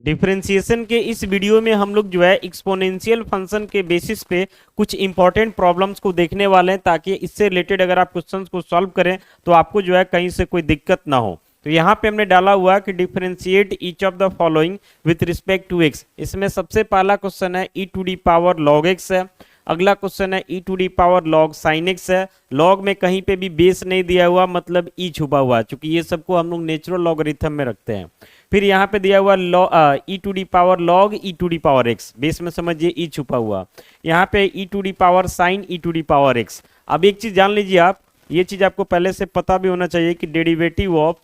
Differentiation के इस video में हम लोग जो है एक्सपोनेंशियल फंक्शन के बेसिस पे कुछ इंपॉर्टेंट प्रॉब्लम्स को देखने वाले हैं, ताकि इससे रिलेटेड अगर आप क्वेश्चंस को सॉल्व करें तो आपको जो है कहीं से कोई दिक्कत ना हो। तो यहाँ पे हमने डाला हुआ कि differentiate each of the following with respect to x. इसमें सबसे पहला क्वेश्चन है e to the power log x है। अगला क्वेश्चन है e to the power log sine x है। लॉग में कहीं पे भी बेस नहीं दिया हुआ, मतलब ई छुपा हुआ है, क्योंकि ये सबको हम लोग नेचुरल लॉगरिथम में रखते हैं। फिर यहाँ पे दिया हुआ e to the power log e to the power x, base में समझिए ई छुपा हुआ। यहाँ पे e to the power sine e to the power x. अब एक चीज जान लीजिए आप, ये चीज आपको पहले से पता भी होना चाहिए कि derivative of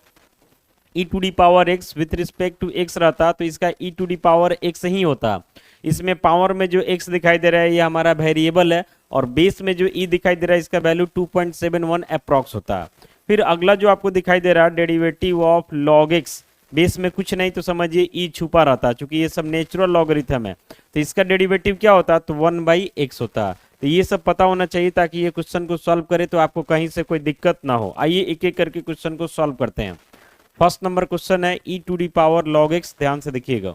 e to the power x with respect to x रहता तो इसका e to the power x ही होता। इसमें पावर में जो एक्स दिखाई दे रहा है ये हमारा वेरिएबल है, और बेस में जो ई दिखाई दे रहा है इसका वैल्यू 2.71 अप्रॉक्स होता है। फिर अगला जो आपको दिखाई दे रहा है derivative of log x, base में कुछ नहीं तो समझिए ई छुपा रहता, क्योंकि ये सब नेचुरल लॉगरिथम है। तो इसका डेरिवेटिव क्या होता तो 1/x होता। तो ये सब पता होना चाहिए ताकि ये क्वेश्चन को सॉल्व करे तो आपको कहीं से कोई दिक्कत ना हो। आइए एक एक करके क्वेश्चन को सॉल्व करते हैं। फर्स्ट नंबर क्वेश्चन है e to the power log x. ध्यान से देखिएगा,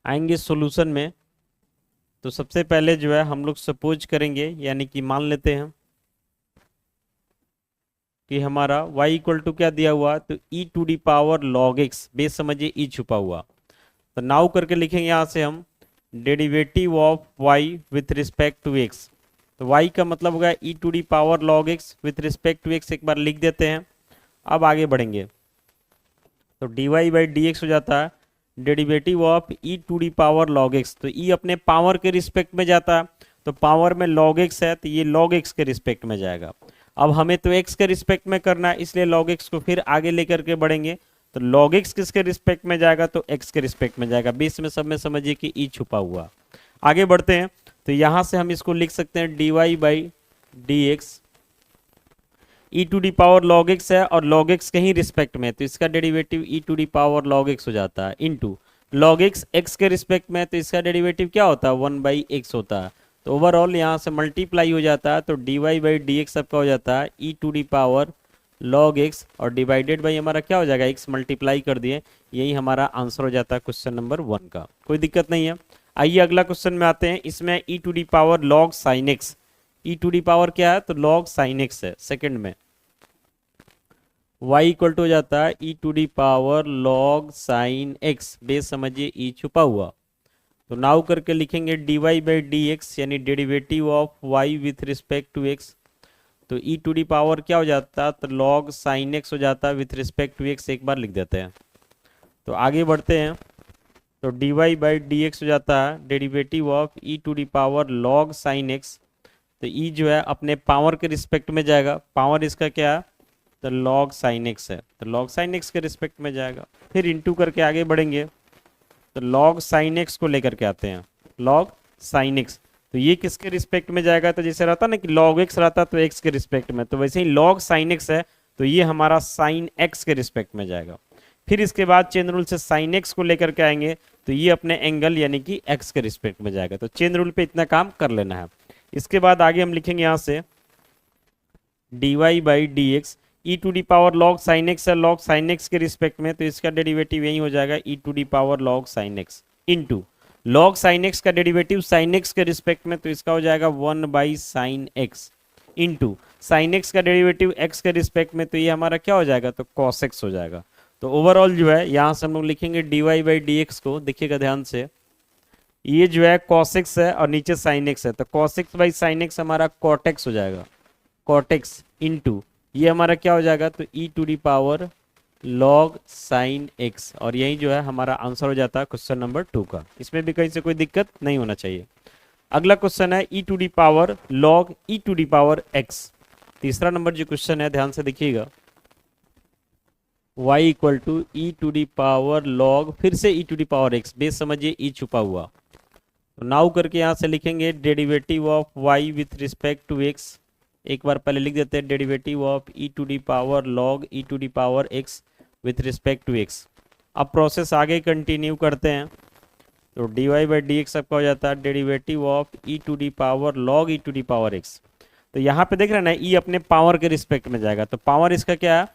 आएंगे सॉल्यूशन में तो सबसे पहले जो है हम लोग सपोज करेंगे, यानी कि मान लेते हैं कि हमारा y इक्वल टू क्या दिया हुआ तो e to the power log x, base समझिए ई छुपा हुआ। तो नाउ करके लिखेंगे यहाँ से हम derivative of y with respect to x। तो y का मतलब होगा e to the power log x with respect to x, एक बार लिख देते हैं। अब आगे बढ़ेंगे तो dy बाई डी एक्स हो जाता है derivative of e to the power log x. तो ई अपने पावर के रिस्पेक्ट में जाता है, तो पावर में लॉग एक्स है तो ये लॉग एक्स के रिस्पेक्ट में जाएगा। अब हमें तो x के रिस्पेक्ट में करना है, इसलिए log x को फिर आगे लेकर के बढ़ेंगे। तो log x किसके रिस्पेक्ट में जाएगा तो x के रिस्पेक्ट में जाएगा। बीच में सब में समझिए कि e छुपा हुआ। आगे बढ़ते हैं तो यहां से हम इसको लिख सकते हैं dy by d x. E to the power log x है और log x के ही रिस्पेक्ट में, तो इसका derivative e to the power log x हो जाता है इनटू log x x के रिस्पेक्ट में, तो इसका डेरिवेटिव क्या होता है 1/x होता है। तो ओवरऑल यहाँ से मल्टीप्लाई हो जाता है, तो dy बाई डी एक्स सबका हो जाता है e to the power log x, और डिवाइडेड बाई हमारा क्या हो जाएगा x मल्टीप्लाई कर दिए, यही हमारा आंसर हो जाता है क्वेश्चन नंबर 1 का। कोई दिक्कत नहीं है। आइए अगला क्वेश्चन में आते हैं। इसमें e to the power log sine x. E to the power क्या है तो लॉग साइन एक्स है। सेकेंड में y इक्वल टू हो जाता है e to the power log sine x, base समझिए ई छुपा हुआ। तो नाउ करके लिखेंगे dy बाई डी एक्स, यानी derivative of y with respect to x। तो ई टू डी पावर क्या हो जाता है तो log साइन x हो जाता है विथ रिस्पेक्ट टू x, एक बार लिख देते हैं। तो आगे बढ़ते हैं तो dy बाई डी एक्स हो जाता है derivative of e to the power log sine x। तो e जो है अपने पावर के रिस्पेक्ट में जाएगा, पावर इसका क्या है तो log साइन x है, तो log साइन x के रिस्पेक्ट में जाएगा। फिर इंटू करके आगे बढ़ेंगे तो log साइन x को लेकर के आते हैं log साइन x। तो ये किसके रिस्पेक्ट में जाएगा, तो जैसे रहता ना कि log x रहता तो x के रिस्पेक्ट में, तो वैसे ही log साइन x है तो ये हमारा साइन x के रिस्पेक्ट में जाएगा। फिर इसके बाद चेन रूल से साइन x को लेकर के आएंगे तो ये अपने एंगल यानी कि x के रिस्पेक्ट में जाएगा। तो चेन रूल पे इतना काम कर लेना है। इसके बाद आगे हम लिखेंगे यहाँ से dy by d x, e to the power log sine x है, लॉग साइन एक्स के रिस्पेक्ट में, तो इसका डेरिवेटिव यही हो जाएगा e to the power log sine x into log sine x का डेरिवेटिव साइन एक्स के रिस्पेक्ट में, तो इसका हो जाएगा 1/साइन एक्स इंटू साइन एक्स का डेरिवेटिव एक्स के रिस्पेक्ट में, तो ये हमारा क्या हो जाएगा तो कॉस एक्स हो जाएगा। तो ओवरऑल जो है यहाँ से हम लोग लिखेंगे dy बाई डी एक्स को, देखिएगा ध्यान से, ये जो है cos x है और नीचे sin x है, तो cos x by sine x हमारा cot x हो जाएगा, cot x इंटू ये हमारा क्या हो जाएगा तो e to the power log sine x, और यही जो है हमारा आंसर हो जाता है क्वेश्चन नंबर 2 का। इसमें भी कहीं से कोई दिक्कत नहीं होना चाहिए। अगला क्वेश्चन है e to the power log e to the power x। तीसरा नंबर जो क्वेश्चन है ध्यान से देखिएगा, y equal to e to the power log फिर से e to the power x, base समझिए ई छुपा हुआ। तो नाउ करके यहाँ से लिखेंगे derivative of y with respect to x, एक बार पहले लिख देते हैं derivative of e to the power log e to the power x with respect to x। अब प्रोसेस आगे कंटिन्यू करते हैं तो dy बाई डी एक्स सबका हो जाता है derivative of e to the power log e to the power x। तो यहाँ पे देख रहे हैं ना ई अपने पावर के रिस्पेक्ट में जाएगा, तो पावर इसका क्या है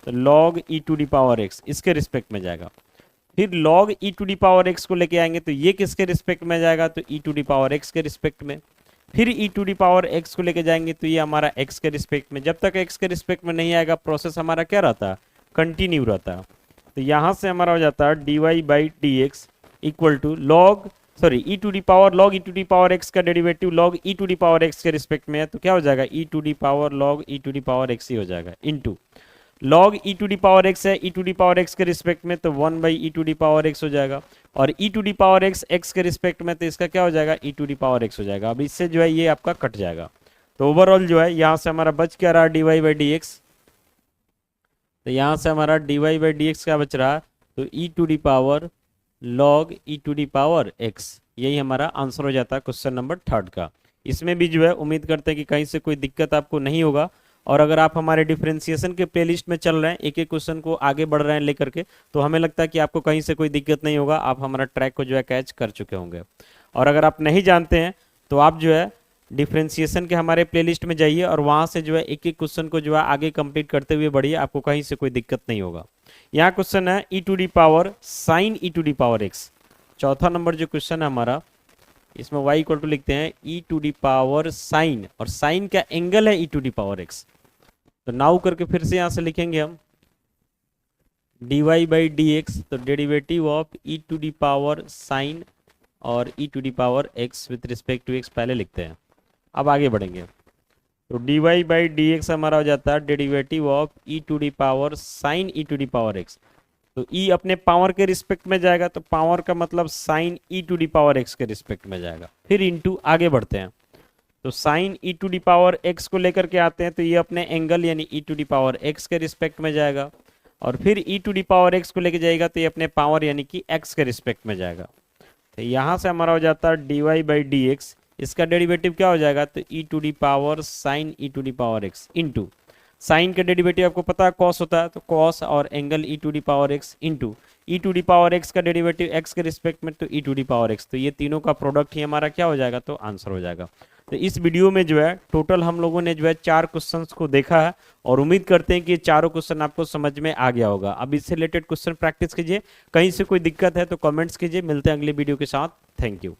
तो log e to the power x, इसके रिस्पेक्ट में जाएगा। फिर log e to the power x को लेके आएंगे तो ये किसके रिस्पेक्ट में जाएगा, तो e to the power x के रिस्पेक्ट में। फिर e to the power x को लेके जाएंगे तो ये हमारा x के रिस्पेक्ट में। जब तक x के रिस्पेक्ट में नहीं आएगा प्रोसेस हमारा क्या रहता है, कंटिन्यू रहता है। तो यहाँ से हमारा हो जाता है dy by d x equal to log e to the power log e to the power x का derivative log e to the power x के रिस्पेक्ट में है तो क्या हो जाएगा, e to the power log e to the power x ही हो जाएगा into log e to the power x है e to the power x के रिस्पेक्ट में तो 1 by e to the power x हो जाएगा, और e to the power x x के रिस्पेक्ट में तो इसका क्या हो जाएगा, e to the power x हो जाएगा। अब इससे जो है ये आपका कट जाएगा। तो ओवरऑल जो है यहाँ से हमारा बच क्या रहा, d y by d x. तो यहाँ से हमारा d y by d x क्या बच रहा, तो e to the power log e to the power x, यही हमारा आंसर हो जाता है क्वेश्चन नंबर 3 का। इसमें भी जो है उम्मीद करते हैं कि कहीं से कोई दिक्कत आपको नहीं होगा, और अगर आप हमारे डिफरेंशिएशन के प्लेलिस्ट में चल रहे हैं, एक एक क्वेश्चन को आगे बढ़ रहे हैं लेकर के, तो हमें लगता है कि आपको कहीं से कोई दिक्कत नहीं होगा, आप हमारा ट्रैक को जो है कैच कर चुके होंगे। और अगर आप नहीं जानते हैं तो आप जो है डिफरेंशिएशन के हमारे प्लेलिस्ट में जाइए और वहाँ से जो है एक एक क्वेश्चन को जो है आगे कंप्लीट करते हुए बढ़िए, आपको कहीं से कोई दिक्कत नहीं होगा। यहाँ क्वेश्चन है e to the power sine e to the power x, चौथा नंबर जो क्वेश्चन है हमारा, इसमें y इक्वल टू लिखते हैं e to the power sine, और साइन का एंगल है e to the power x. तो नाउ करके फिर से यहाँ से लिखेंगे हम dy बाई डी एक्स, तो derivative of e to the power sine और e to the power x with respect to x पहले लिखते हैं। अब आगे बढ़ेंगे तो dy बाई डी एक्स हमारा हो जाता है derivative of e to the power sine e to the power x. तो e अपने पावर के रिस्पेक्ट में जाएगा तो पावर का मतलब sine e to the power x के रिस्पेक्ट में जाएगा। फिर इनटू आगे बढ़ते हैं तो sine e to the power x को लेकर के आते हैं तो ये अपने एंगल यानी ई टू दी पावर एक्स के रिस्पेक्ट में जाएगा, और फिर ई टू दी पावर एक्स को लेकर जाएगा तो ये अपने पावर यानी कि एक्स के रिस्पेक्ट में जाएगा। तो यहाँ से हमारा हो जाता है d y by d x, इसका डेरिवेटिव क्या हो जाएगा, तो e to the power sine e to the power x into sine का डेरिवेटिव आपको पता है कॉस होता है, तो कॉस और angle e to the power x into e to the power x का डेरिवेटिव एक्स के रिस्पेक्ट में तो e to the power x, तो ये तीनों का प्रोडक्ट ही हमारा क्या हो जाएगा, तो आंसर हो जाएगा। तो इस वीडियो में जो है टोटल हम लोगों ने जो है 4 क्वेश्चंस को देखा है, और उम्मीद करते हैं कि ये चारों क्वेश्चन आपको समझ में आ गया होगा। अब इससे रिलेटेड क्वेश्चन प्रैक्टिस कीजिए, कहीं से कोई दिक्कत है तो कमेंट्स कीजिए। मिलते हैं अगले वीडियो के साथ। Thank you.